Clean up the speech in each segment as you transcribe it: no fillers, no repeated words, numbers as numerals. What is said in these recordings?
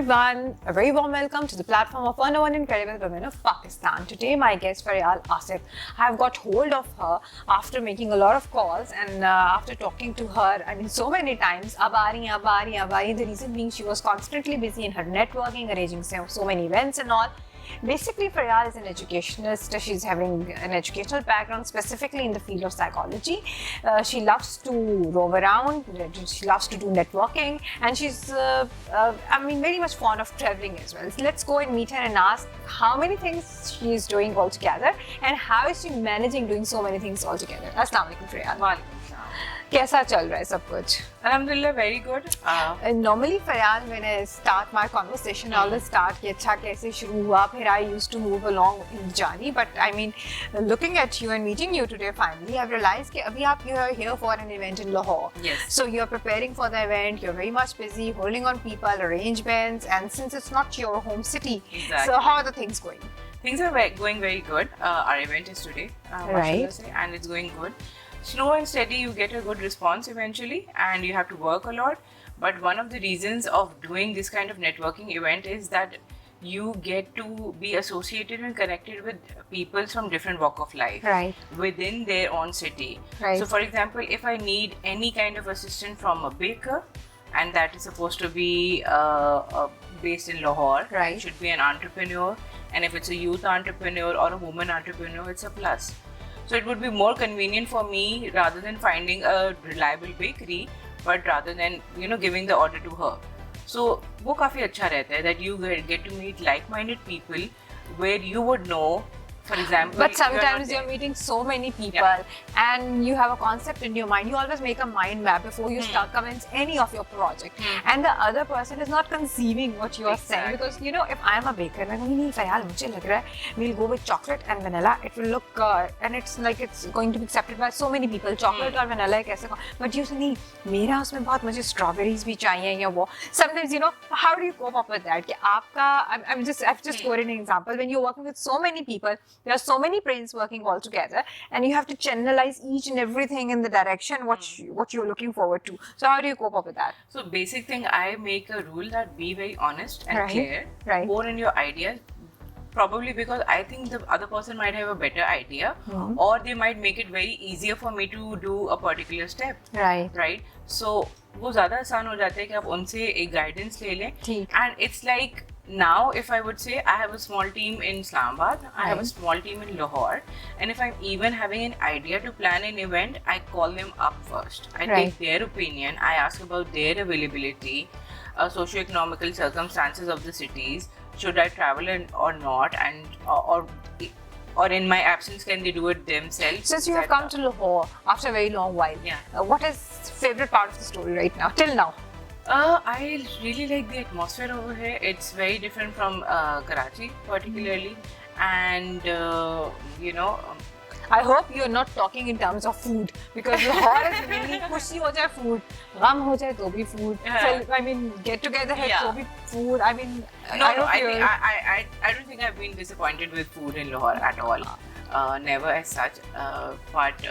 everyone, a very warm welcome to the platform of 101 Incredible Women of Pakistan. Today my guest Faryal Asif. I have got hold of her after making a lot of calls and after talking to her, so many times, abari. The reason being she was constantly busy in her networking, arranging so many events and all. Basically, Faryal is an educationist. She's having an educational background, specifically in the field of psychology. She loves to rove around, she loves to do networking, and she's, very much fond of traveling as well. So let's go and meet her and ask how many things she is doing altogether and how is she managing doing so many things altogether. Assalamu alaikum, Faryal. कैसा चल रहा है सब कुछ? Alhamdulillah, very good. Normally, Faryal, when I start my conversation, I always start कि अच्छा कैसे शुरू हुआ, फिर I used to move along in the journey. But looking at you and meeting you today finally, I've realized कि अभी आप you are here for an event in Lahore. Yes. So you're preparing for the event, you're very much busy, holding on people, arrangements, and since it's not your home city, Exactly. so how are the things going? Things are going very good. Our event is today, Right. and it's going good. Slow and steady, you get a good response eventually, and you have to work a lot. But one of the reasons of doing this kind of networking event is that you get to be associated and connected with people from different walk of life, Right. within their own city. Right. So, for example, if I need any kind of assistance from a baker, and that is supposed to be based in Lahore, Right. it should be an entrepreneur, and if it's a youth entrepreneur or a woman entrepreneur, it's a plus. So it would be more convenient for me rather than finding a reliable bakery, but rather than giving the order to her. So वो काफी अच्छा रहता है that you get to meet like-minded people where you would know. For example, but sometimes you're meeting so many people and you have a concept in your mind. You always make a mind map before you start commence any of your project. And the other person is not conceiving what you are saying. Because if I am a baker, I'm like, "Nee, Faryal, mujhe lag raha hai, we'll go with chocolate and vanilla. It will look and it's like it's going to be accepted by so many people. Chocolate or vanilla kaise ko?" But you say, "Nee, mera usme bahut mujhe strawberries bhi chahiye ya wo." Sometimes how do you cope up with that? Ki aapka, I've just quoted an example. When you're working with so many people, there are so many brains working all together, and you have to channelize each and everything in the direction what you're looking forward to. So how do you cope up with that? So basic thing, I make a rule that be very honest and Right. clear, Right. more in your ideas. Probably because I think the other person might have a better idea, or they might make it very easier for me to do a particular step. Right. Right? So वो ज़्यादा आसान हो जाता है कि आप उनसे एक guidance ले लें. ठीक. And it's like now, if I would say I have a small team in Islamabad, I have a small team in Lahore, and if I'm even having an idea to plan an event, I call them up first. I Right. take their opinion, I ask about their availability, socio-economical circumstances of the cities, should I travel or not, and or in my absence, can they do it themselves? Since you have come to Lahore after a very long while, what is favorite part of the story right now, till now? I really like the atmosphere over here. It's very different from Karachi, particularly, and I hope you're not talking in terms of food, because Lahore is really खुशी हो जाए food, गम हो जाए तो भी food. Get together है तो भी food. I don't think I've been disappointed with food in Lahore at all. Never as such. But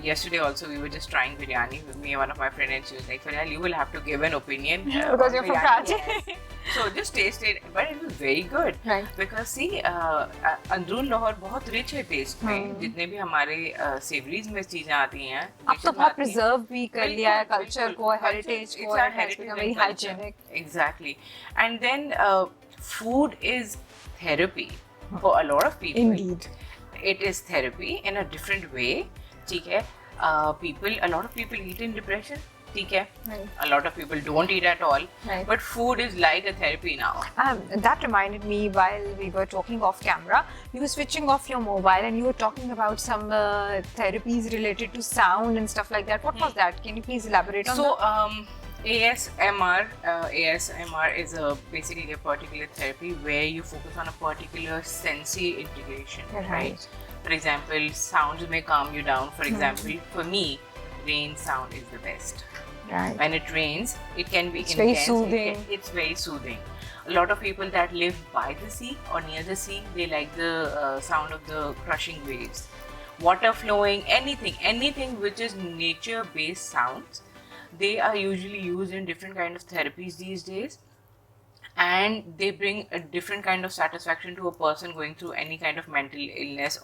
yesterday also we were just trying biryani with me and one of my friends, and she was like, "Faryal, you will have to give an opinion because you're from Karachi." Yes. So just taste it, but it was very good. Right. Because see, अंदरून Lahore बहुत rich है taste में. जितने भी हमारे savories में चीजें आती हैं. अब तो बहुत preserve भी कर लिया है culture को, heritage को, and has become very hygienic. Exactly. And then food is therapy for a lot of people. Indeed. It is therapy in a different way. ठीक है. A lot of people eat in depression. ठीक है. Right. A lot of people don't eat at all. Right. But food is like a therapy now. That reminded me, while we were talking off camera, you were switching off your mobile and you were talking about some therapies related to sound and stuff like that. What was that? Can you please elaborate on that? ASMR is basically a particular therapy where you focus on a particular sensory integration, right? For example, sounds may calm you down. For example, for me, rain sound is the best. Right. When it rains, it can be it's intense. Very soothing. It's very soothing. A lot of people that live by the sea or near the sea, they like the sound of the crushing waves. Water flowing, anything which is nature-based sounds, they are usually used in different kind of therapies these days. and they bring a different kind of satisfaction to a person going through any kind of mental illness,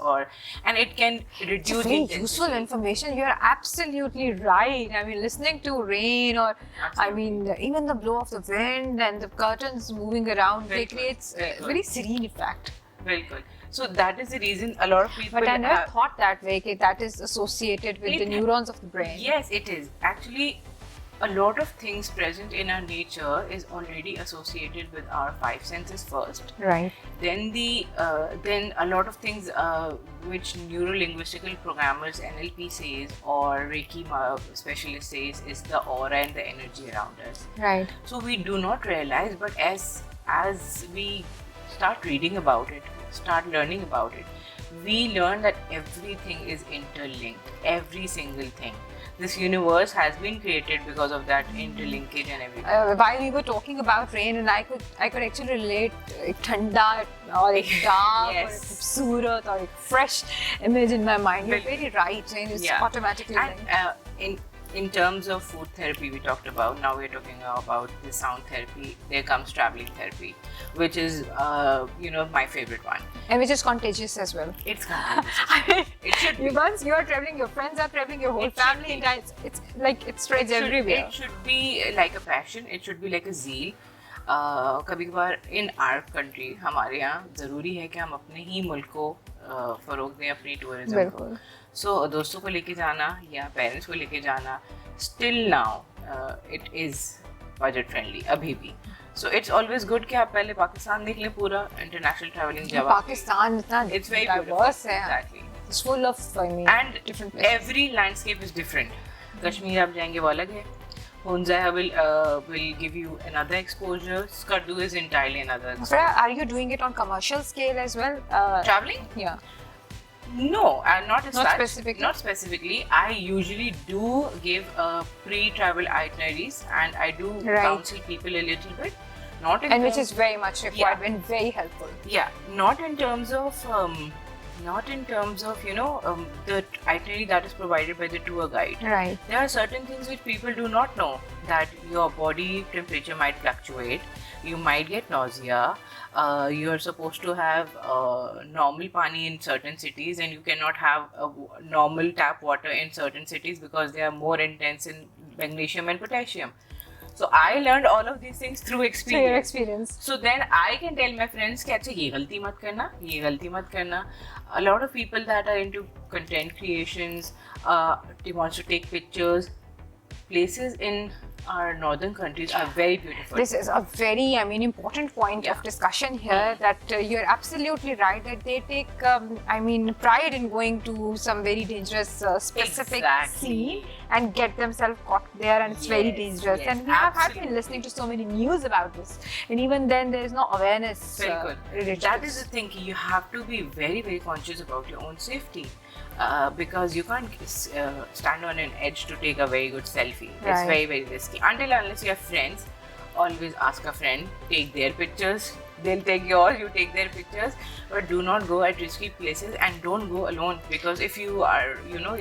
and it can reduce It's very intensity. useful information. You're absolutely right. I mean, listening to rain or, I mean, even the blow of the wind and the curtains moving around, Very they good, creates very a good. very serene effect. Very good. So that is the reason a lot of people But I never have, thought that way, that that is associated with It- the neurons of the brain. yes, it is actually a lot of things present in our nature is already associated with our five senses first. Right. Then a lot of things which neuro-linguistical programmers NLP says or Reiki specialist says is the aura and the energy around us. Right. So we do not realize, but as we start reading about it, start learning about it, we learn that everything is interlinked. Every single thing. This universe has been created because of that interlinkage and everything. While we were talking about rain, and I could actually relate thanda or like dark Yes. or like खूबसूरत or like fresh image in my mind. You're Very very right, and it's Yeah. automatically And linked. in terms of food therapy we talked about, now we're talking about the sound therapy. There comes traveling therapy, which is my favorite one. And which is contagious as well. It's contagious. I mean, It should be. once you are traveling, your friends are traveling, your whole It should family, be. and it's like it spreads everywhere. It should be like a passion. It should be like a zeal. कभी कभार in our country हमारे यहाँ ज़रूरी है कि हम अपने ही मुल्क को फ़रोग दें, अपनी टूरिज्म को. बिल्कुल. सो दोस्तों को लेके जाना या पेरेंट्स को लेके जाना, still now it is budget friendly अभी भी. सो इट्स ऑलवेज गुड कि आप पहले पाकिस्तान देख लें पूरा, इंटरनेशनल ट्रैवलिंग जब पाकिस्तान इतना इट्स वेरी diverse है. Exactly. It's full of, I mean, And different places. every landscape is different. Kashmir आप जाएंगे वो अलग है. Hunza will give you another exposure. Skardu is entirely another exposure. Farah, are you doing it on commercial scale as well? Traveling? Yeah. No, not as Not such. specifically? Not specifically. I usually do give pre-travel itineraries, and I do Right. counsel people a little bit. Not in And which terms- is very much required Yeah. and very helpful. Yeah, not in terms of the itinerary that is provided by the tour guide. Right. There are certain things which people do not know, that your body temperature might fluctuate, you might get nausea, you are supposed to have normal pani in certain cities, and you cannot have normal tap water in certain cities because they are more intense in magnesium and potassium. So I learned all of these things through Through your experience. experience. So then I can tell my friends कि अच्छा ये गलती मत करना, ये गलती मत करना. A lot of people that are into content creations, they want to take pictures. Places in our northern countries are very beautiful. This is a very, I mean, important point of discussion here, that you're absolutely right that they take, I mean, pride in going to some very dangerous specific Exactly. scene and get themselves caught there, and it's very Yes, dangerous. yes, And we have been absolutely. listening to so many news about this, and even then there is no awareness Very good. related That to is this. the thing. You have to be very, very conscious about your own safety, because you can't stand on an edge to take a very good selfie. It's Right. very, very risky. Until unless you have friends, always ask a friend, take their pictures. They'll take yours, you take their pictures, but do not go at risky places, and don't go alone, because if you are,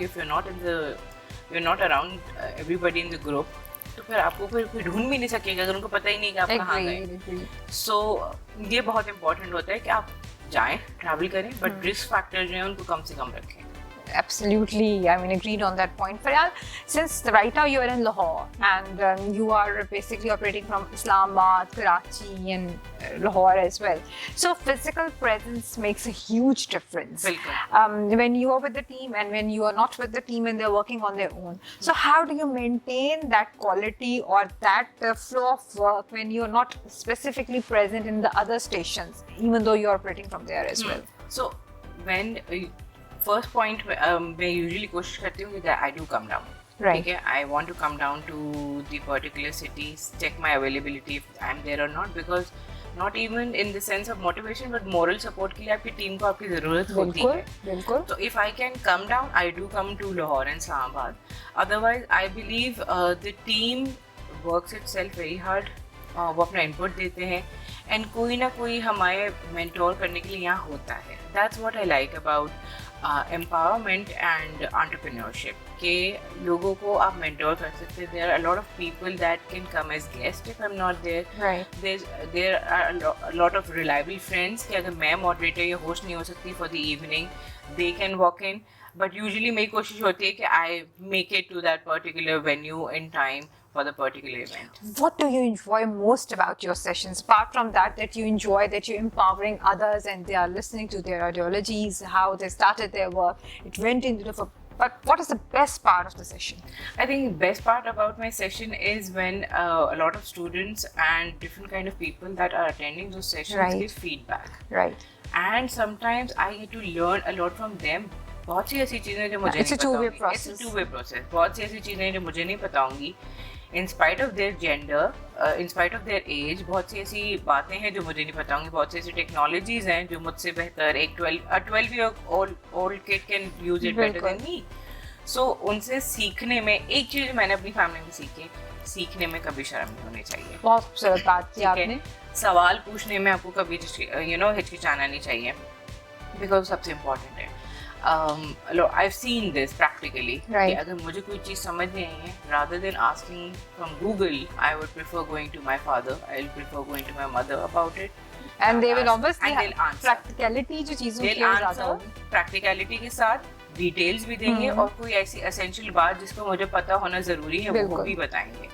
if you're not around everybody in the group, तो फिर आपको फिर कोई ढूंढ भी नहीं सकेगा अगर उनको पता ही नहीं कि आप कहाँ गए. Agree. सो ये बहुत इंपॉर्टेंट होता है कि आप जाएं, ट्रैवल करें, बट रिस्क फैक्टर जो है उनको कम से कम रखें. Absolutely, I mean, agreed on that point. Faryal, since right now you are in Lahore, and you are basically operating from Islamabad, Karachi, and Lahore as well. So physical presence makes a huge difference. When you are with the team and when you are not with the team and they're working on their own. So how do you maintain that quality or that flow of work when you're not specifically present in the other stations, even though you're operating from there as well? So when first point मैं usually कोशिश करती हूँ that I do come down. Right. ठीक है, I want to come down to the particular cities, check my availability if I'm there or not, because not even in the sense of motivation but moral support के लिए आपकी team को आपकी ज़रूरत होती है. बिल्कुल. So if I can come down, I do come to Lahore and Islamabad. Otherwise, I believe the team works itself very hard. वो अपना input देते हैं, and कोई ना कोई हमारे mentor करने के लिए यहाँ होता है. That's what I like about empowerment and entrepreneurship के लोगों को आप mentor कर सकते हैं. There are a lot of people that can come as guests if I'm not there. Right. There are a lot of reliable friends कि अगर मैं moderator या host नहीं हो सकती for the evening, they can walk in. But usually मेरी कोशिश होती है कि I make it to that particular venue in time for the particular event. What do you enjoy most about your sessions? Apart from that you enjoy that you're empowering others and they are listening to their ideologies, how they started their work, it went into the... But what is the best part of the session? I think the best part about my session is when a lot of students and different kind of people that are attending those sessions give feedback. Right. And sometimes I get to learn a lot from them. बहुत सी ऐसी चीज़ें जो मुझे नहीं पता होंगी. It's a two-way process. बहुत सी ऐसी चीज़ें जो मुझे नहीं पता होंगी. In spite of their gender, in spite of their age, बहुत सी ऐसी बातें हैं जो मुझे नहीं पता होंगी. बहुत सी ऐसी technologies हैं जो मुझसे बेहतर एक 12-year-old kid can use it better than me. So उनसे सीखने में एक चीज़ मैंने अपनी फैमिली में सीखी, सीखने में कभी शर्म नहीं होनी चाहिए. बहुत खूबसूरत बात की आपने. सवाल पूछने में आपको कभी हिचकिचाना नहीं चाहिए, because सबसे इम्पोर्टेंट है. I've seen this practically. Right. कि अगर मुझे कोई चीज़ समझ नहीं आई है, rather than asking from Google, I would prefer going to my father. I'll prefer going to my mother about it. And they will obviously and they'll answer. Practicality जो चीज़ों की ज़्यादा होगी. Practicality के साथ डिटेल्स भी देंगे और कोई ऐसी एसेंशियल बात जिसको मुझे पता होना जरूरी है वो भी बताएंगे.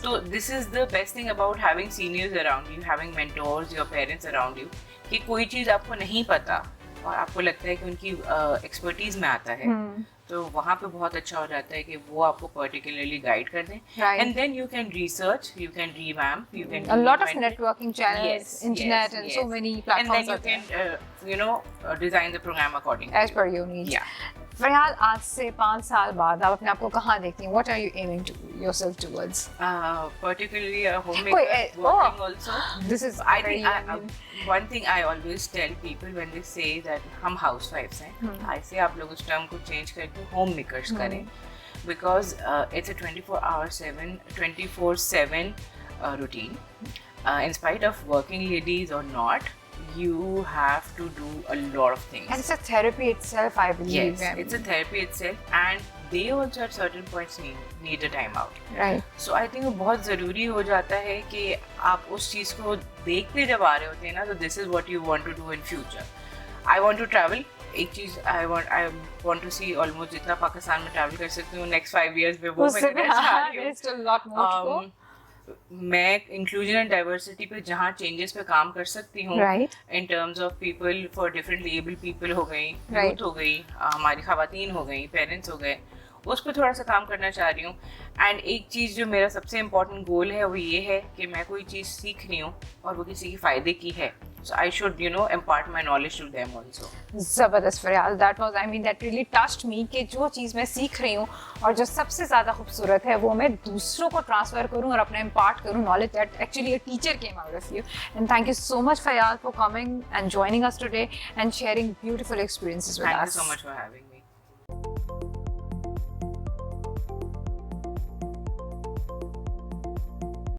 तो this is the best thing about having seniors around you, having mentors, your parents around you, कि कोई चीज़ आपको नहीं पता और आपको लगता है कि उनकी एक्सपर्टीज में आता है, तो वहाँ पे बहुत अच्छा हो जाता है कि वो आपको पर्टिकुलरली गाइड कर दें. And then you can research, you can revamp, you can a lot of networking channels, internet and so many platforms, and then you can design the program accordingly as per your needs. Yeah. Faryal, आज से 5 साल बाद आप अपने आप को कहाँ देखती हैं? What are you aiming to yourself towards? Particularly a homemaker working also. This is I think one thing I always tell people when they say that हम housewives हैं, I say आप लोग उस term को change करके homemakers करें, because it's a 24/7 routine. In spite of working ladies or not, you have to do a lot of things. And it's a therapy itself, I believe. Yes, it's a therapy itself, and they also at certain points need a time out. Right. So I think वो बहुत ज़रूरी हो जाता है कि आप उस चीज़ को देखते जब आ रहे होते हैं ना, तो this is what you want to do in future. I want to travel. एक चीज़ I want to see almost जितना पाकिस्तान में travel कर सकती हूँ next 5 years में, वो मैं करना चाह रही हूँ. There's still a lot more to go. मैं इंक्लूजन एंड डाइवर्सिटी पे जहाँ चेंजेस पे काम कर सकती हूँ, in terms of people, for different able people हो गई, यूथ हो गई, हमारी खवातीन हो गई, पेरेंट्स हो गए, उस पर थोड़ा सा काम करना चाह रही हूँ. एंड एक चीज़ जो मेरा सबसे इम्पोर्टेंट गोल है वो ये है कि मैं कोई चीज़ सीख रही हूँ और वो किसी के फ़ायदे की है, so I should impart my knowledge to them also. ज़बरदस्त Faryal, that really touched me कि जो चीज़ मैं सीख रही हूँ और जो सबसे ज़्यादा खूबसूरत है वो मैं दूसरों को ट्रांसफ़र करूँ और अपना इम्पार्ट करूँ knowledge that actually a teacher came out of you. And thank you so much Faryal for coming and joining us today and sharing beautiful experiences with us. Thank you so much for having me.